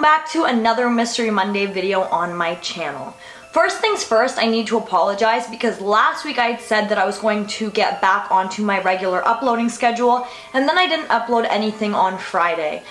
back to another Mystery Monday video on my channel. First things first, I need to apologize because last week I had said that I was going to get back onto my regular uploading schedule, and then I didn't upload anything on Friday.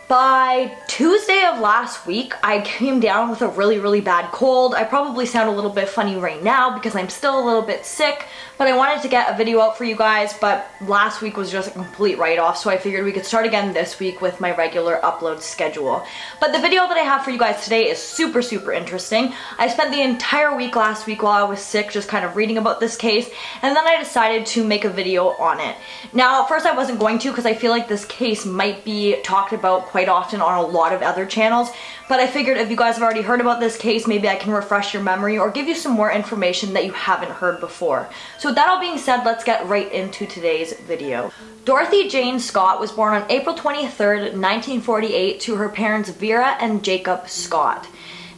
By Tuesday of last week, I came down with a really bad cold. I probably sound a little bit funny right now because I'm still a little bit sick, but I wanted to get a video out for you guys, but last week was just a complete write-off, so I figured we could start again this week with my regular upload schedule. But the video that I have for you guys today is super interesting. I spent the entire week last week while I was sick just kind of reading about this case, and then I decided to make a video on it. Now, at first I wasn't going to because I feel like this case might be talked about quite often on a lot of other channels, but I figured if you guys have already heard about this case, maybe I can refresh your memory or give you some more information that you haven't heard before. So with that all being said, let's get right into today's video. Dorothy Jane Scott was born on April 23rd, 1948 to her parents Vera and Jacob Scott.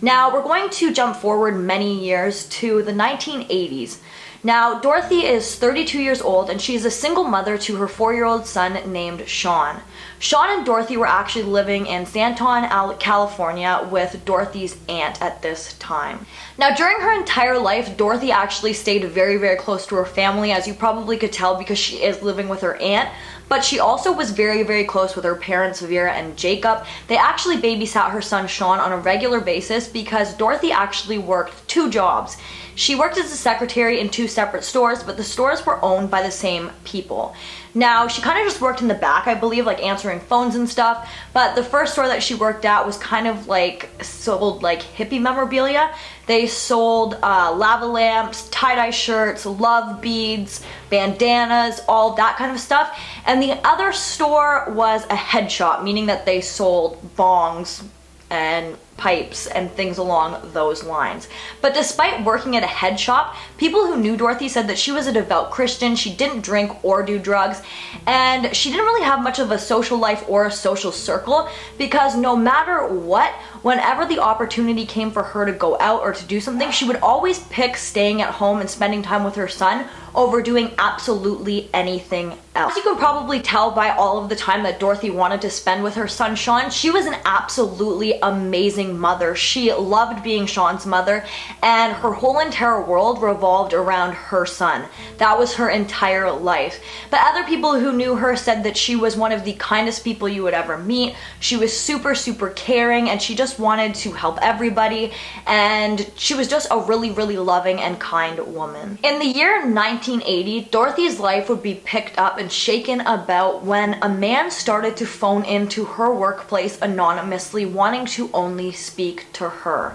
Now we're going to jump forward many years to the 1980s. Now, Dorothy is 32 years old and she's a single mother to her 4-year-old son named Sean. Sean and Dorothy were actually living in San Antonio, California with Dorothy's aunt at this time. Now, during her entire life, Dorothy actually stayed very close to her family, as you probably could tell because she is living with her aunt, but she also was very close with her parents Vera and Jacob. They actually babysat her son Sean on a regular basis because Dorothy actually worked 2 jobs. She worked as a secretary in 2 separate stores, but the stores were owned by the same people. Now, she kind of just worked in the back, I believe, like answering phones and stuff, but the first store that she worked at was kind of like sold like hippie memorabilia. They sold lava lamps, tie-dye shirts, love beads, bandanas, all that kind of stuff. And the other store was a head shop, meaning that they sold bongs and pipes and things along those lines. But despite working at a head shop, people who knew Dorothy said that she was a devout Christian, she didn't drink or do drugs, and she didn't really have much of a social life or a social circle because no matter what, whenever the opportunity came for her to go out or to do something, she would always pick staying at home and spending time with her son over doing absolutely anything else. As you can probably tell by all of the time that Dorothy wanted to spend with her son Sean, she was an absolutely amazing mother. She loved being Sean's mother, and her whole entire world revolved around her son. That was her entire life. But other people who knew her said that she was one of the kindest people you would ever meet. She was super caring, and she just wanted to help everybody, and she was just a really loving and kind woman. In the year 1980, Dorothy's life would be picked up and shaken about when a man started to phone into her workplace anonymously, wanting to only speak to her.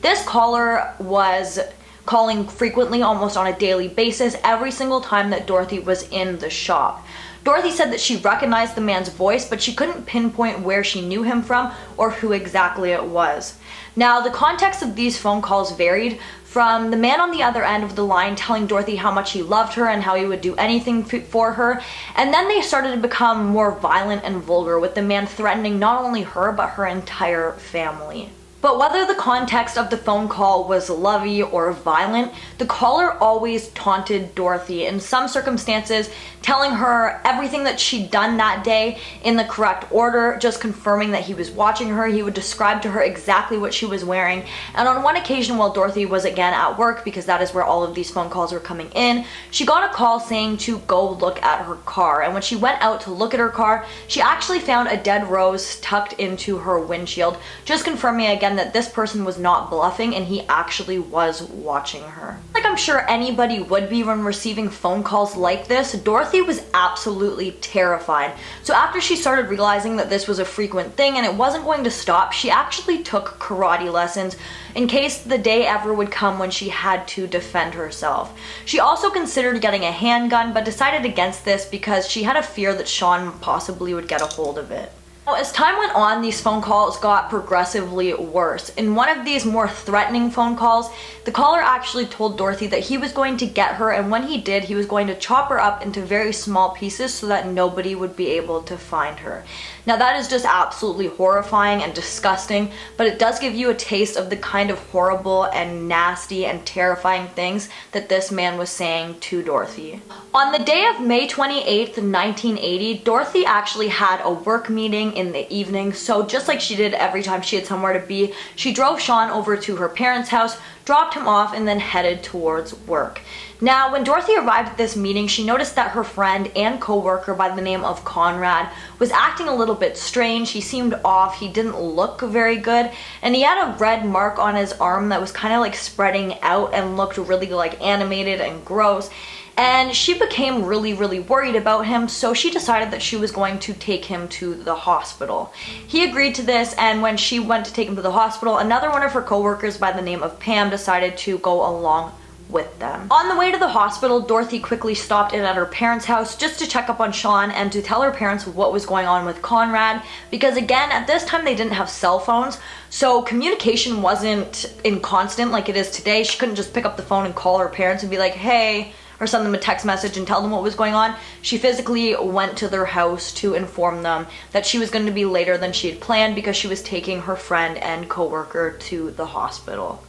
This caller was calling frequently, almost on a daily basis, every single time that Dorothy was in the shop. Dorothy said that she recognized the man's voice, but she couldn't pinpoint where she knew him from or who exactly it was. Now, the context of these phone calls varied, from the man on the other end of the line telling Dorothy how much he loved her and how he would do anything for her, and then they started to become more violent and vulgar, with the man threatening not only her but her entire family. But whether the context of the phone call was lovey or violent, the caller always taunted Dorothy, in some circumstances telling her everything that she'd done that day in the correct order, just confirming that he was watching her. He would describe to her exactly what she was wearing. And on one occasion, while Dorothy was again at work, because that is where all of these phone calls were coming in, she got a call saying to go look at her car. And when she went out to look at her car, she actually found a dead rose tucked into her windshield, just confirming again that this person was not bluffing and he actually was watching her. Like I'm sure anybody would be when receiving phone calls like this, Dorothy was absolutely terrified. So after she started realizing that this was a frequent thing and it wasn't going to stop, she actually took karate lessons in case the day ever would come when she had to defend herself. She also considered getting a handgun, but decided against this because she had a fear that Sean possibly would get a hold of it. Now, as time went on, these phone calls got progressively worse. In one of these more threatening phone calls, the caller actually told Dorothy that he was going to get her, and when he did, he was going to chop her up into very small pieces so that nobody would be able to find her. Now that is just absolutely horrifying and disgusting, but it does give you a taste of the kind of horrible and nasty and terrifying things that this man was saying to Dorothy. On the day of May 28th, 1980, Dorothy actually had a work meeting in the evening, so just like she did every time she had somewhere to be, she drove Sean over to her parents' house, dropped him off, and then headed towards work. Now, when Dorothy arrived at this meeting, she noticed that her friend and co-worker by the name of Conrad was acting a little bit strange. He seemed off, he didn't look very good, and he had a red mark on his arm that was kind of like spreading out and looked really like animated and gross. And she became really worried about him, so she decided that she was going to take him to the hospital. He agreed to this, and when she went to take him to the hospital, another one of her coworkers by the name of Pam decided to go along with them. On the way to the hospital, Dorothy quickly stopped in at her parents' house just to check up on Sean and to tell her parents what was going on with Conrad, because again, at this time they didn't have cell phones, so communication wasn't in constant like it is today. She couldn't just pick up the phone and call her parents and be like, hey, or send them a text message and tell them what was going on. She physically went to their house to inform them that she was going to be later than she had planned because she was taking her friend and coworker to the hospital.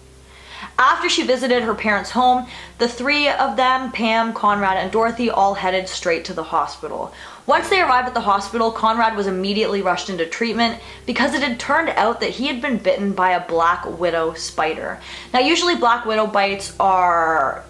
After she visited her parents' home, the three of them, Pam, Conrad, and Dorothy, all headed straight to the hospital. Once they arrived at the hospital, Conrad was immediately rushed into treatment because it had turned out that he had been bitten by a black widow spider. Now, usually black widow bites are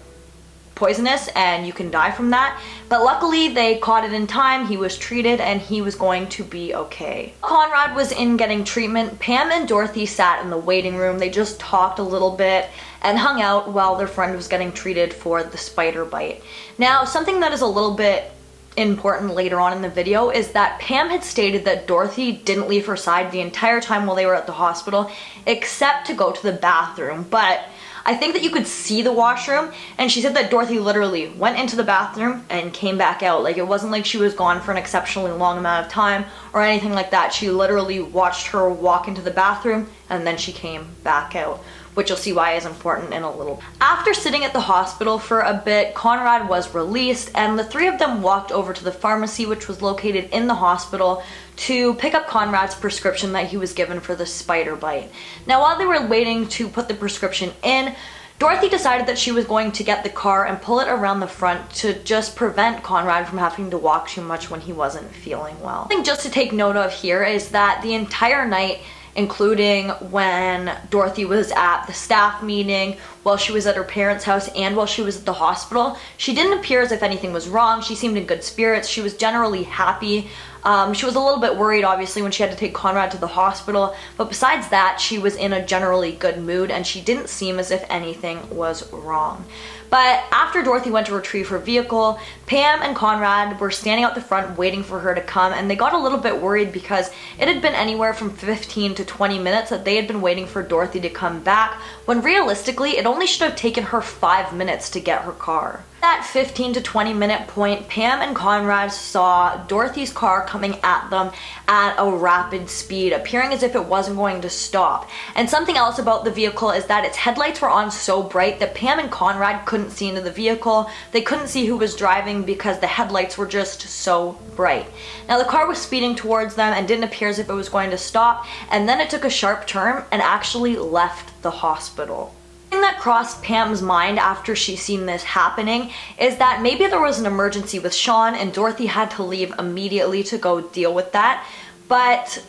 poisonous and you can die from that, but luckily they caught it in time. He was treated and he was going to be okay. Conrad was in getting treatment. Pam and Dorothy sat in the waiting room. They just talked a little bit and hung out while their friend was getting treated for the spider bite. Now, something that is a little bit important later on in the video is that Pam had stated that Dorothy didn't leave her side the entire time while they were at the hospital except to go to the bathroom, but I think that you could see the washroom, and she said that Dorothy literally went into the bathroom and came back out. Like, it wasn't like she was gone for an exceptionally long amount of time or anything like that. She literally watched her walk into the bathroom and then she came back out, which you'll see why is important in a little. After sitting at the hospital for a bit, Conrad was released and the three of them walked over to the pharmacy, which was located in the hospital, to pick up Conrad's prescription that he was given for the spider bite. Now, while they were waiting to put the prescription in, Dorothy decided that she was going to get the car and pull it around the front to just prevent Conrad from having to walk too much when he wasn't feeling well. Something just to take note of here is that the entire night, including when Dorothy was at the staff meeting, while she was at her parents' house, and while she was at the hospital, she didn't appear as if anything was wrong. She seemed in good spirits. She was generally happy. She was a little bit worried, obviously, when she had to take Conrad to the hospital, but besides that, she was in a generally good mood, and she didn't seem as if anything was wrong. But after Dorothy went to retrieve her vehicle, Pam and Conrad were standing out the front waiting for her to come, and they got a little bit worried because it had been anywhere from 15 to 20 minutes that they had been waiting for Dorothy to come back, when realistically it only should have taken her 5 minutes to get her car. At that 15 to 20 minute point, Pam and Conrad saw Dorothy's car coming at them at a rapid speed, appearing as if it wasn't going to stop. And something else about the vehicle is that its headlights were on so bright that Pam and Conrad couldn't see into the vehicle. They couldn't see who was driving because the headlights were just so bright. Now, the car was speeding towards them and didn't appear as if it was going to stop, and then it took a sharp turn and actually left the hospital. The thing that crossed Pam's mind after she seen this happening is that maybe there was an emergency with Sean and Dorothy had to leave immediately to go deal with that, but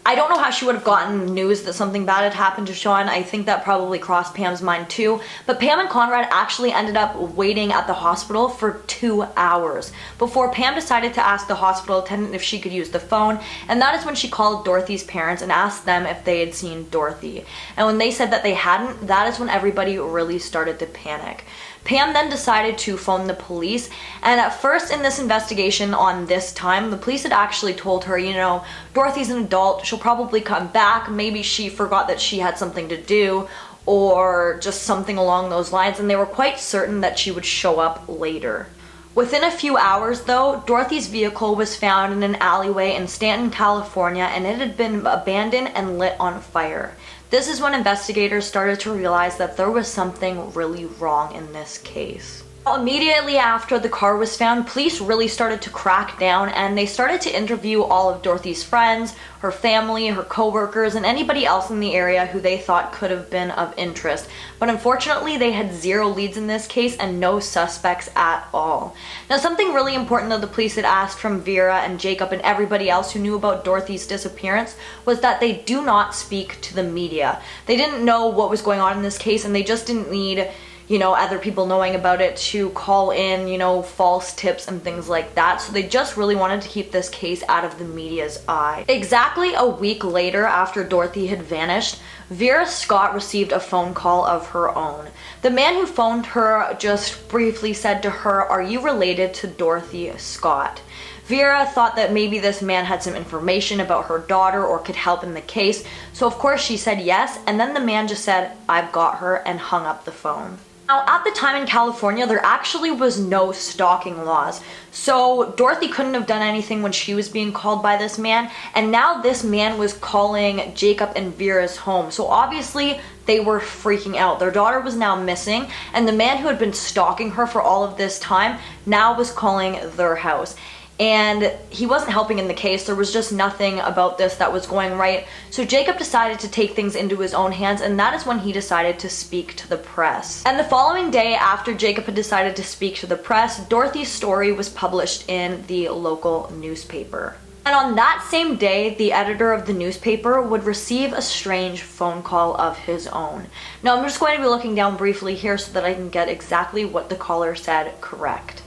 I don't know how she would have gotten news that something bad had happened to Sean. I think that probably crossed Pam's mind too. But Pam and Conrad actually ended up waiting at the hospital for 2 hours before Pam decided to ask the hospital attendant if she could use the phone. And that is when she called Dorothy's parents and asked them if they had seen Dorothy. And when they said that they hadn't, that is when everybody really started to panic. Pam then decided to phone the police, and at first in this investigation on this time, the police had actually told her, you know, Dorothy's an adult, she'll probably come back, maybe she forgot that she had something to do, or just something along those lines, and they were quite certain that she would show up later. Within a few hours though, Dorothy's vehicle was found in an alleyway in Stanton, California, and it had been abandoned and lit on fire. This is when investigators started to realize that there was something really wrong in this case. Immediately after the car was found, police really started to crack down and they started to interview all of Dorothy's friends, her family, her co-workers, and anybody else in the area who they thought could have been of interest. But unfortunately, they had zero leads in this case and no suspects at all. Now, something really important that the police had asked from Vera and Jacob and everybody else who knew about Dorothy's disappearance was that they do not speak to the media. They didn't know what was going on in this case and they just didn't need other people knowing about it to call in, false tips and things like that. So they just really wanted to keep this case out of the media's eye. Exactly a week later, after Dorothy had vanished, Vera Scott received a phone call of her own. The man who phoned her just briefly said to her, "Are you related to Dorothy Scott?" Vera thought that maybe this man had some information about her daughter or could help in the case, so of course she said yes, and then the man just said, "I've got her," and hung up the phone. Now, at the time in California, there actually was no stalking laws. So Dorothy couldn't have done anything when she was being called by this man, and now this man was calling Jacob and Vera's home. So obviously, they were freaking out. Their daughter was now missing, and the man who had been stalking her for all of this time now was calling their house. And he wasn't helping in the case. There was just nothing about this that was going right. So Jacob decided to take things into his own hands, and that is when he decided to speak to the press. And the following day, after Jacob had decided to speak to the press, Dorothy's story was published in the local newspaper. And on that same day, the editor of the newspaper would receive a strange phone call of his own. Now, I'm just going to be looking down briefly here so that I can get exactly what the caller said correct.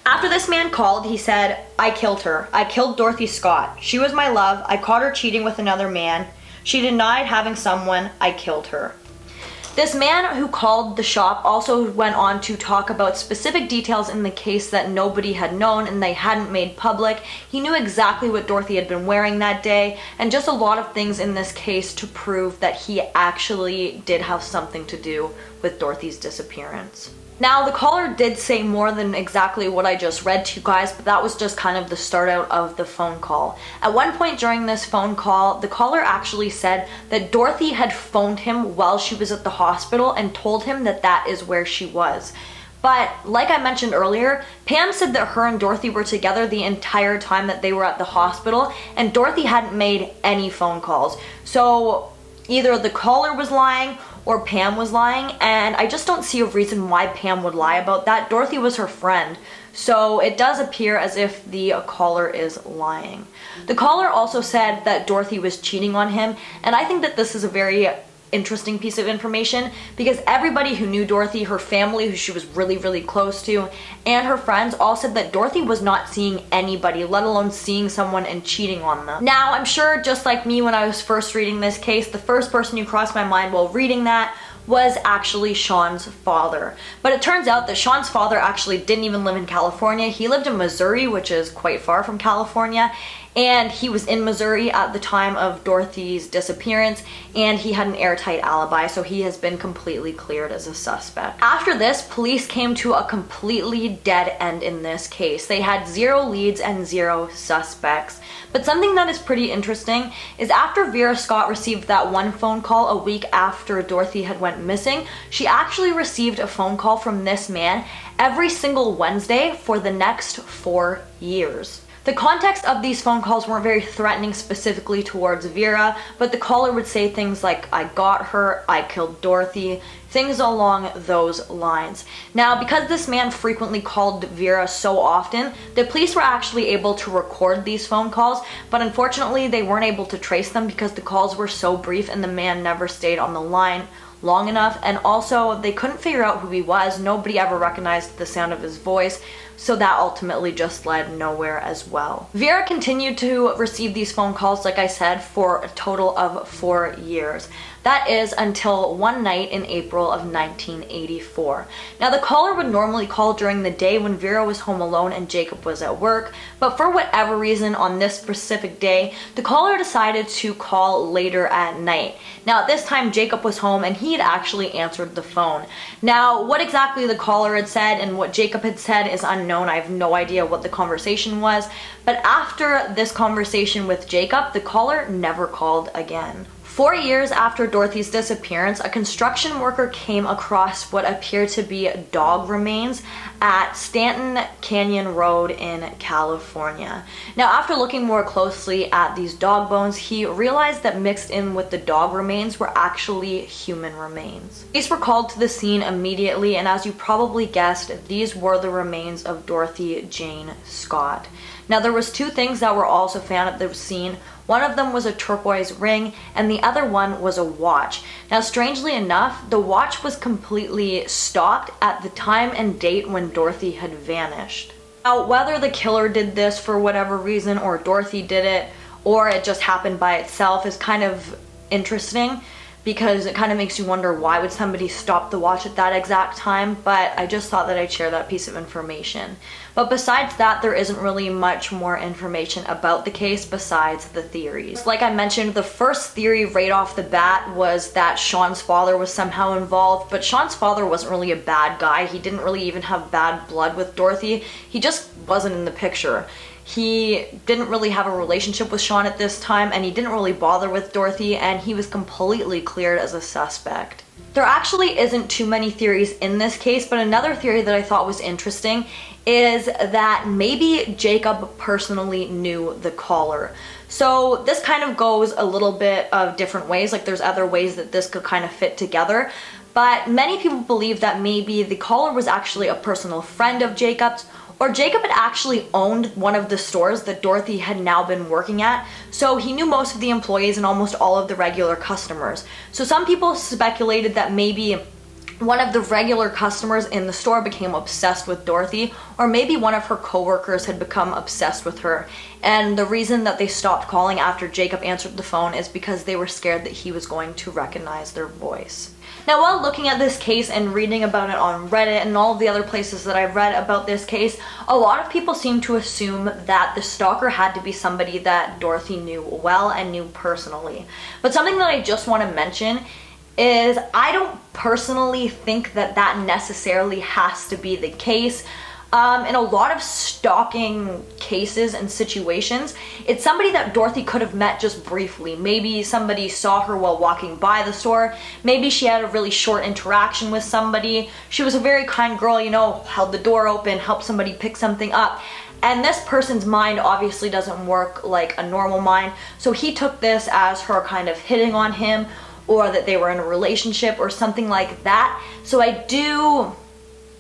After this man called, he said, "I killed her. I killed Dorothy Scott. She was my love. I caught her cheating with another man. She denied having someone. I killed her." This man who called the shop also went on to talk about specific details in the case that nobody had known and they hadn't made public. He knew exactly what Dorothy had been wearing that day and just a lot of things in this case to prove that he actually did have something to do with Dorothy's disappearance. Now, the caller did say more than exactly what I just read to you guys, but that was just kind of the start out of the phone call. At one point during this phone call, the caller actually said that Dorothy had phoned him while she was at the hospital and told him that that is where she was. But like I mentioned earlier, Pam said that her and Dorothy were together the entire time that they were at the hospital, and Dorothy hadn't made any phone calls. So either the caller was lying or Pam was lying, and I just don't see a reason why Pam would lie about that. Dorothy was her friend, so it does appear as if the caller is lying. The caller also said that Dorothy was cheating on him, and I think that this is a very interesting piece of information because everybody who knew Dorothy, her family who she was really, really close to, and her friends all said that Dorothy was not seeing anybody, let alone seeing someone and cheating on them. Now, I'm sure just like me when I was first reading this case, the first person who crossed my mind while reading that was actually Sean's father. But it turns out that Sean's father actually didn't even live in California. He lived in Missouri, which is quite far from California, and he was in Missouri at the time of Dorothy's disappearance, and he had an airtight alibi, so he has been completely cleared as a suspect. After this, police came to a completely dead end in this case. They had zero leads and zero suspects. But something that is pretty interesting is after Vera Scott received that one phone call a week after Dorothy had went missing, she actually received a phone call from this man every single Wednesday for the next 4 years. The context of these phone calls weren't very threatening specifically towards Vera, but the caller would say things like, "I got her," "I killed Dorothy," things along those lines. Now, because this man frequently called Vera so often, the police were actually able to record these phone calls, but unfortunately they weren't able to trace them because the calls were so brief and the man never stayed on the line long enough, and also they couldn't figure out who he was. Nobody ever recognized the sound of his voice, so that ultimately just led nowhere as well. Vera continued to receive these phone calls, like I said, for a total of 4 years. That is until one night in April of 1984. Now, the caller would normally call during the day when Vera was home alone and Jacob was at work, but for whatever reason on this specific day, the caller decided to call later at night. Now, at this time, Jacob was home and he had actually answered the phone. Now, what exactly the caller had said and what Jacob had said is unknown. I have no idea what the conversation was, but after this conversation with Jacob, the caller never called again 4 years after Dorothy's disappearance, a construction worker came across what appeared to be dog remains at Stanton Canyon Road in California. Now, after looking more closely at these dog bones, he realized that mixed in with the dog remains were actually human remains. Police were called to the scene immediately, and as you probably guessed, these were the remains of Dorothy Jane Scott. Now, there was 2 things that were also found at the scene. One of them was a turquoise ring, and the other one was a watch. Now, strangely enough, the watch was completely stopped at the time and date when Dorothy had vanished. Now, whether the killer did this for whatever reason, or Dorothy did it, or it just happened by itself is kind of interesting, because it kind of makes you wonder, why would somebody stop the watch at that exact time? But I just thought that I'd share that piece of information. But besides that, there isn't really much more information about the case besides the theories. Like I mentioned, the first theory right off the bat was that Sean's father was somehow involved, but Sean's father wasn't really a bad guy. He didn't really even have bad blood with Dorothy. He just wasn't in the picture. He didn't really have a relationship with Sean at this time, and he didn't really bother with Dorothy, and he was completely cleared as a suspect. There actually isn't too many theories in this case, but another theory that I thought was interesting is that maybe Jacob personally knew the caller. So this kind of goes a little bit of different ways, like there's other ways that this could kind of fit together. But many people believe that maybe the caller was actually a personal friend of Jacob's, or Jacob had actually owned one of the stores that Dorothy had now been working at, so he knew most of the employees and almost all of the regular customers. So some people speculated that maybe one of the regular customers in the store became obsessed with Dorothy, or maybe one of her coworkers had become obsessed with her. And the reason that they stopped calling after Jacob answered the phone is because they were scared that he was going to recognize their voice. Now, while looking at this case and reading about it on Reddit and all of the other places that I've read about this case, a lot of people seem to assume that the stalker had to be somebody that Dorothy knew well and knew personally. But something that I just want to mention is I don't personally think that that necessarily has to be the case. In a lot of stalking cases and situations, it's somebody that Dorothy could have met just briefly. Maybe somebody saw her while walking by the store. Maybe she had a really short interaction with somebody. She was a very kind girl, you know, held the door open, helped somebody pick something up. And this person's mind obviously doesn't work like a normal mind, so he took this as her kind of hitting on him, or that they were in a relationship or something like that. So I do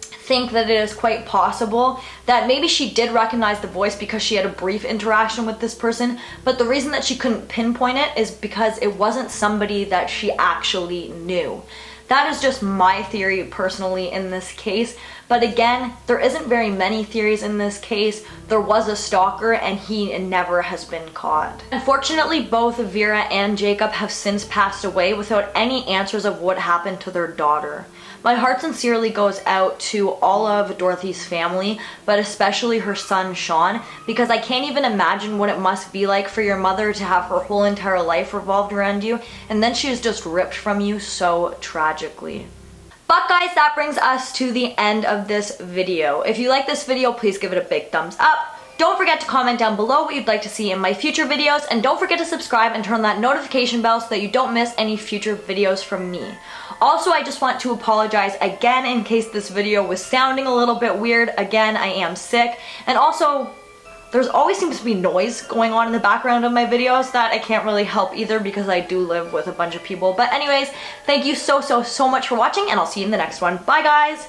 think that it is quite possible that maybe she did recognize the voice because she had a brief interaction with this person, but the reason that she couldn't pinpoint it is because it wasn't somebody that she actually knew. That is just my theory personally in this case, but again, there isn't very many theories in this case. There was a stalker and he never has been caught. Unfortunately, both Vera and Jacob have since passed away without any answers of what happened to their daughter. My heart sincerely goes out to all of Dorothy's family, but especially her son Sean, because I can't even imagine what it must be like for your mother to have her whole entire life revolved around you, and then she is just ripped from you so tragically. But guys, that brings us to the end of this video. If you like this video, please give it a big thumbs up. Don't forget to comment down below what you'd like to see in my future videos, and don't forget to subscribe and turn on that notification bell so that you don't miss any future videos from me. Also, I just want to apologize again in case this video was sounding a little bit weird. Again, I am sick, and also there's always seems to be noise going on in the background of my videos that I can't really help either because I do live with a bunch of people. But anyways, thank you so much for watching, and I'll see you in the next one. Bye guys!